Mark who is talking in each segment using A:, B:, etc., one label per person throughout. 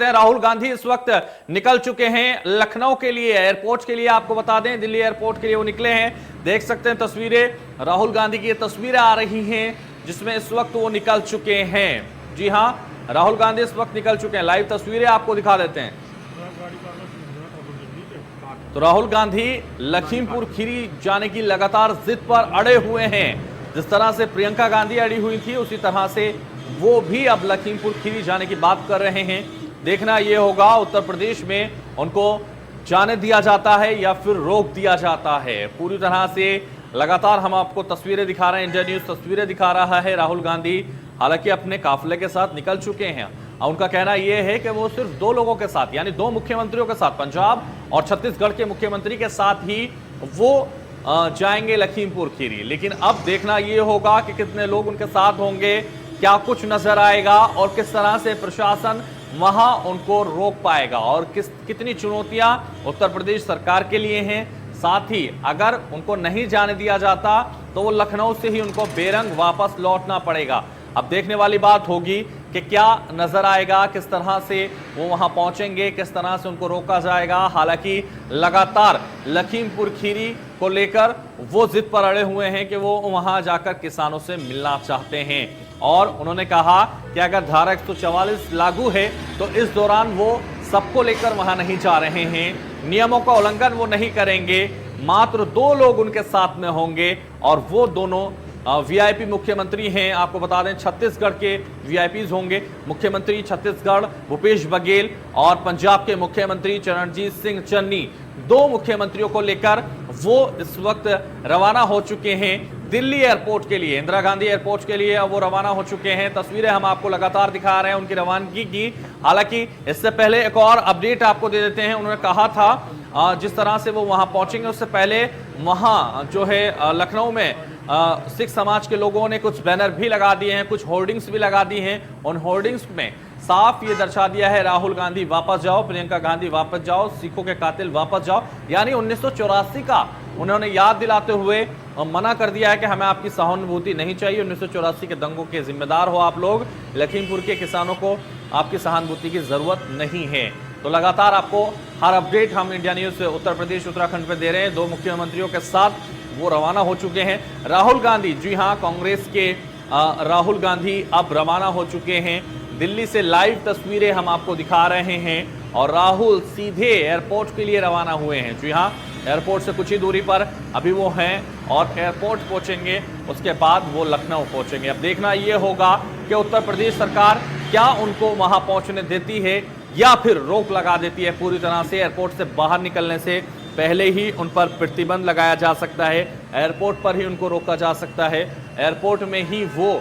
A: देते हैं। राहुल गांधी इस वक्त निकल चुके हैं लखनऊ के लिए, एयरपोर्ट के लिए। आपको बता दें दिल्ली एयरपोर्ट के लिए वो निकले हैं। देख सकते हैं तस्वीरें, राहुल गांधी की ये तस्वीरें आ रही हैं जिसमें इस वक्त वो निकल चुके हैं। जी हां, राहुल गांधी इस वक्त निकल चुके हैं। लाइव तस्वीरें आपको दिखा देते हैं। तो राहुल गांधी लखीमपुर खीरी जाने की लगातार जिद पर अड़े हुए हैं। जिस तरह से प्रियंका गांधी अड़ी हुई थी उसी तरह से वो भी अब लखीमपुर खीरी जाने की बात कर रहे हैं। देखना यह होगा उत्तर प्रदेश में उनको जाने दिया जाता है या फिर रोक दिया जाता है। पूरी तरह से लगातार हम आपको तस्वीरें दिखा रहे हैं, इंडिया न्यूज तस्वीरें दिखा रहा है। राहुल गांधी हालांकि अपने काफिले के साथ निकल चुके हैं। उनका कहना यह है कि वो सिर्फ दो लोगों के साथ, यानी दो मुख्यमंत्रियों के साथ, पंजाब और छत्तीसगढ़ के मुख्यमंत्री के साथ ही वो जाएंगे लखीमपुर खीरी। लेकिन अब देखना यह होगा कि कितने लोग उनके साथ होंगे, क्या कुछ नजर आएगा और किस तरह से प्रशासन वहां उनको रोक पाएगा और कितनी चुनौतियां उत्तर प्रदेश सरकार के लिए हैं। साथ ही अगर उनको नहीं जाने दिया जाता तो वो लखनऊ से ही उनको बेरंग वापस लौटना पड़ेगा। अब देखने वाली बात होगी कि क्या नजर आएगा, किस तरह से वो वहां पहुंचेंगे, किस तरह से उनको रोका जाएगा। हालांकि लगातार लखीमपुर खीरी को लेकर वो जिद पर अड़े हुए हैं कि वो वहां जाकर किसानों से मिलना चाहते हैं और उन्होंने कहा कि अगर धारा 144 लागू है तो इस दौरान वो सबको लेकर वहां नहीं जा रहे हैं, नियमों का उल्लंघन वो नहीं करेंगे, मात्र दो लोग उनके साथ में होंगे और वो दोनों वीआईपी मुख्यमंत्री हैं। आपको बता दें छत्तीसगढ़ के वीआईपीज होंगे। मुख्यमंत्री छत्तीसगढ़ भूपेश बघेल और पंजाब के मुख्यमंत्री चरणजीत सिंह चन्नी, दो मुख्यमंत्रियों को लेकर वो इस वक्त रवाना हो चुके हैं दिल्ली एयरपोर्ट के लिए, इंदिरा गांधी एयरपोर्ट के लिए। अब वो रवाना हो चुके हैं। तस्वीरें हम आपको लगातार दिखा रहे हैं उनकी रवानगी की। हालांकि इससे पहले एक और अपडेट आपको दे देते हैं। उन्होंने कहा था जिस तरह से वो वहां पहुंचेंगे उससे पहले वहां जो है लखनऊ में सिख समाज के लोगों ने कुछ बैनर भी लगा दिए हैं, कुछ होर्डिंग्स भी लगा दी हैं। उन होर्डिंग्स में साफ ये दर्शा दिया है राहुल गांधी वापस जाओ, प्रियंका गांधी वापस जाओ, सिखों के कातिल वापस जाओ। यानी 1984 का उन्होंने याद दिलाते हुए मना कर दिया है कि हमें आपकी सहानुभूति नहीं चाहिए। 1984 के दंगों के जिम्मेदार हो आप लोग, लखीमपुर के किसानों को आपकी सहानुभूति की जरूरत नहीं है। तो लगातार आपको हर अपडेट हम इंडिया न्यूज से उत्तर प्रदेश उत्तराखंड पे दे रहे हैं। दो मुख्यमंत्रियों के साथ वो रवाना हो चुके हैं। राहुल गांधी, जी हां, कांग्रेस के राहुल गांधी अब रवाना हो चुके हैं दिल्ली से। लाइव तस्वीरें हम आपको दिखा रहे हैं और राहुल सीधे एयरपोर्ट के लिए रवाना हुए हैं। जी हां, एयरपोर्ट से कुछ ही दूरी पर अभी वो हैं और एयरपोर्ट पहुंचेंगे, उसके बाद वो लखनऊ पहुंचेंगे। अब देखना ये होगा कि उत्तर प्रदेश सरकार क्या उनको वहां पहुंचने देती है या फिर रोक लगा देती है पूरी तरह से। एयरपोर्ट से बाहर निकलने से पहले ही उन पर प्रतिबंध लगाया जा सकता है, एयरपोर्ट पर ही उनको रोका जा सकता है, एयरपोर्ट में ही वो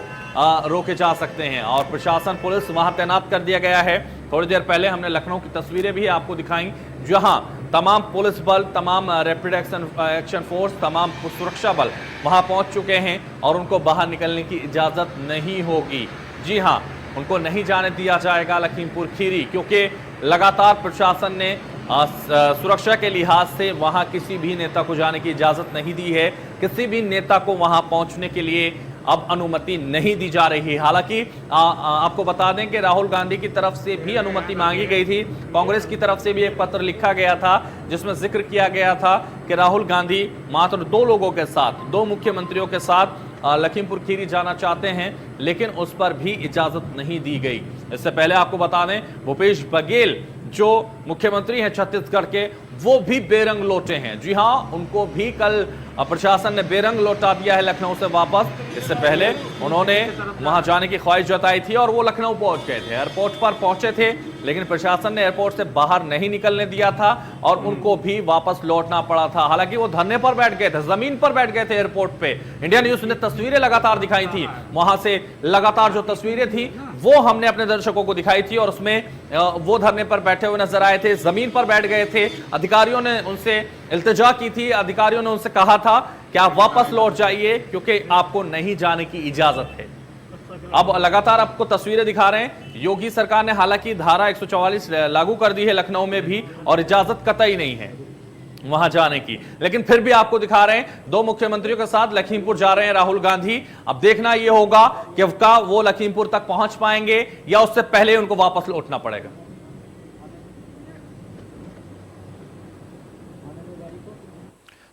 A: रोके जा सकते हैं और प्रशासन, पुलिस वहां तैनात कर दिया गया है। थोड़ी देर पहले हमने लखनऊ की तस्वीरें भी आपको दिखाई जहां तमाम पुलिस बल, तमाम रैपिड एक्शन फोर्स, तमाम सुरक्षा बल वहां पहुंच चुके हैं और उनको बाहर निकलने की इजाजत नहीं होगी। जी हां, उनको नहीं जाने दिया जाएगा लखीमपुर खीरी, क्योंकि लगातार प्रशासन ने सुरक्षा के लिहाज से वहां किसी भी नेता को जाने की इजाजत नहीं दी है। किसी भी नेता को वहां पहुंचने के लिए अब अनुमति नहीं दी जा रही। हालांकि आपको बता दें कि राहुल गांधी की तरफ से भी अनुमति मांगी गई थी, कांग्रेस की तरफ से भी एक पत्र लिखा गया था जिसमें जिक्र किया गया था कि राहुल गांधी मात्र दो लोगों के साथ, दो मुख्यमंत्रियों के साथ लखीमपुर खीरी जाना चाहते हैं, लेकिन उस पर भी इजाजत नहीं दी गई। इससे पहले आपको बता दें भूपेश बघेल जो मुख्यमंत्री हैं छत्तीसगढ़ के, वो भी बेरंग लौटे हैं। जी हां, उनको भी कल प्रशासन ने बेरंग लौटा दिया है लखनऊ से वापस। इससे पहले उन्होंने वहां जाने की ख्वाहिश जताई थी और वो लखनऊ पहुंच गए थे, एयरपोर्ट पर पहुंचे थे, लेकिन प्रशासन ने एयरपोर्ट से बाहर नहीं निकलने दिया था और उनको भी वापस लौटना पड़ा था। हालांकि वो धरने पर बैठ गए थे, जमीन पर बैठ गए थे एयरपोर्ट पे। इंडिया न्यूज ने तस्वीरें लगातार दिखाई थी, वहां से लगातार जो तस्वीरें थी वो हमने अपने दर्शकों को दिखाई थी और उसमें वो धरने पर बैठे हुए नजर आए थे, जमीन पर बैठ गए थे। अधिकारियों ने उनसे इल्तिजा की थी, अधिकारियों ने उनसे कहा था कि आप वापस लौट जाइए क्योंकि आपको नहीं जाने की इजाजत है। अब लगातार आपको तस्वीरें दिखा रहे हैं। योगी सरकार ने हालांकि धारा 144 लागू कर दी है लखनऊ में भी और इजाजत कतई नहीं है वहां जाने की, लेकिन फिर भी आपको दिखा रहे हैं दो मुख्यमंत्रियों के साथ लखीमपुर जा रहे हैं राहुल गांधी। अब देखना यह होगा कि क्या वो लखीमपुर तक पहुंच पाएंगे या उससे पहले उनको वापस लौटना पड़ेगा।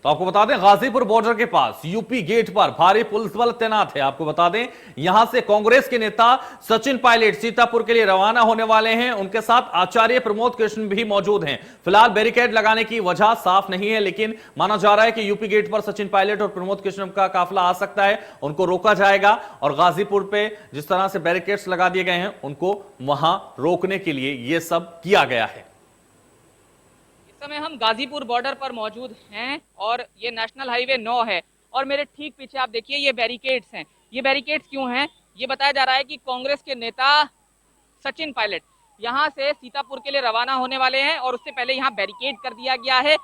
A: तो आपको बता दें गाजीपुर बॉर्डर के पास यूपी गेट पर भारी पुलिस बल तैनात है। आपको बता दें यहां से कांग्रेस के नेता सचिन पायलट सीतापुर के लिए रवाना होने वाले हैं। उनके साथ आचार्य प्रमोद कृष्ण भी मौजूद हैं। फिलहाल बैरिकेड लगाने की वजह साफ नहीं है, लेकिन माना जा रहा है कि यूपी गेट पर सचिन पायलट और प्रमोद कृष्ण का काफिला आ सकता है, उनको रोका जाएगा और गाजीपुर पे जिस तरह से बैरिकेड्स लगा दिए गए हैं उनको वहां रोकने के लिए यह सब किया गया है।
B: इस समय हम गाजीपुर बॉर्डर पर मौजूद हैं और ये नेशनल हाईवे 9 है और मेरे ठीक पीछे आप देखिए ये बैरिकेड्स हैं। ये बैरिकेड्स क्यों हैं? ये बताया जा रहा है कि कांग्रेस के नेता सचिन पायलट यहां से सीतापुर के लिए रवाना होने वाले हैं और उससे पहले यहां बैरिकेड कर दिया गया है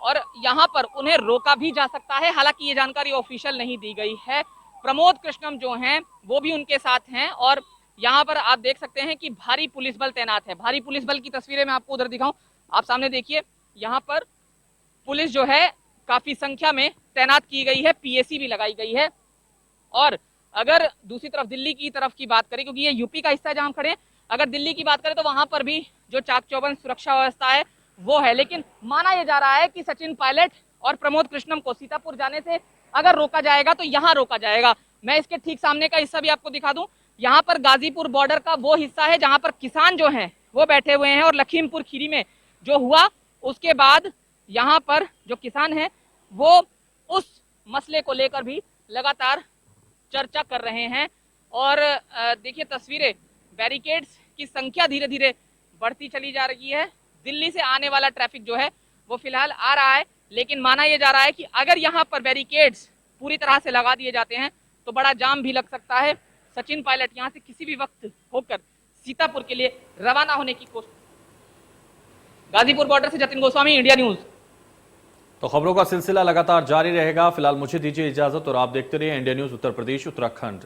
B: और यहां पर उन्हें रोका भी जा सकता है। हालांकि ये जानकारी ऑफिशियल नहीं दी गई है। प्रमोद कृष्णम जो हैं वो भी उनके साथ हैं और यहाँ पर आप देख सकते हैं कि भारी पुलिस बल तैनात है। भारी पुलिस बल की तस्वीरें मैं आपको उधर दिखाऊं, आप सामने देखिए यहाँ पर पुलिस जो है काफी संख्या में तैनात की गई है, पीएसी भी लगाई गई है। और अगर दूसरी तरफ दिल्ली की तरफ की बात करें, क्योंकि ये यूपी का हिस्सा है जहां हम खड़े हैं, अगर दिल्ली की बात करें तो वहां पर भी जो चाक चौबंद सुरक्षा व्यवस्था है वो है। लेकिन माना यह जा रहा है कि सचिन पायलट और प्रमोद कृष्णम को सीतापुर जाने से अगर रोका जाएगा तो यहाँ रोका जाएगा। मैं इसके ठीक सामने का हिस्सा भी आपको दिखा दूं। यहाँ पर गाजीपुर बॉर्डर का वो हिस्सा है जहां पर किसान जो हैं वो बैठे हुए हैं और लखीमपुर खीरी में जो हुआ उसके बाद यहाँ पर जो किसान हैं वो उस मसले को लेकर भी लगातार चर्चा कर रहे हैं। और देखिए तस्वीरें, बैरिकेड्स की संख्या धीरे धीरे बढ़ती चली जा रही है। दिल्ली से आने वाला ट्रैफिक जो है वो फिलहाल आ रहा है, लेकिन माना यह जा रहा है कि अगर यहाँ पर बैरिकेड्स पूरी तरह से लगा दिए जाते हैं तो बड़ा जाम भी लग सकता है। सचिन पायलट यहाँ से किसी भी वक्त होकर सीतापुर के लिए रवाना होने की कोशिश। गाजीपुर बॉर्डर से जतिन गोस्वामी, इंडिया न्यूज।
A: तो खबरों का सिलसिला लगातार जारी रहेगा। फिलहाल मुझे दीजिए इजाजत और आप देखते रहिए इंडिया न्यूज उत्तर प्रदेश उत्तराखंड।